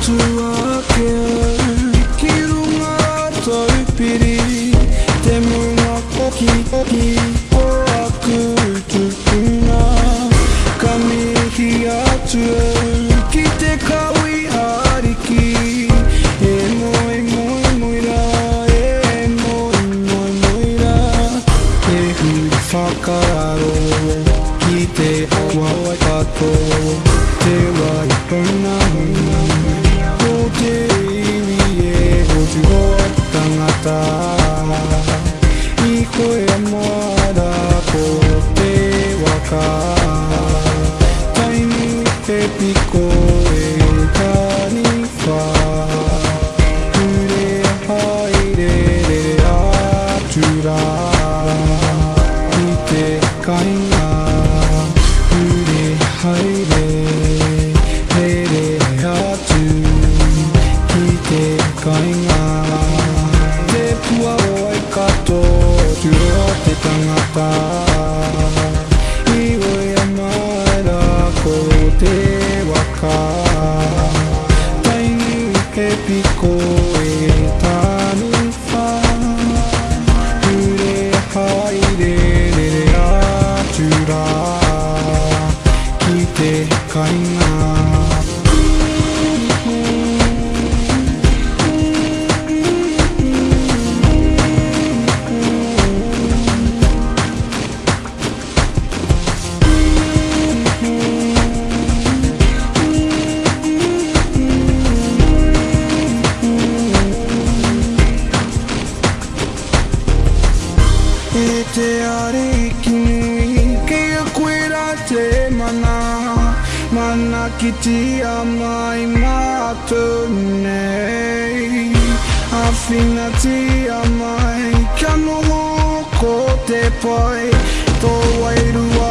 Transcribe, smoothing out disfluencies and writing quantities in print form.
Tu ake au, ki runga taupiri, te munga koki o aku tupuna. Ka mihi atu au, ki te kaui hariki, e moe moira, e moe moira. E hui whakararo, ki te Waikato, te waipuna. Ko te iwi e Hoturoa tangata, I koe amara ko te waka. Tainui te piko e taniwha, ure haere atura, I te kainga. Haere, here atu, ki te kainga. Te pua o Waikato, Hoturoa te tangata, I oe amara ko te waka. Tainui he piko e taniwha, ure haere atura, te kainga. E te are ki nui, kei a koera te mana ki tia mai mātou nei. A whina tia mai, kia noho ko te pai, tō wairua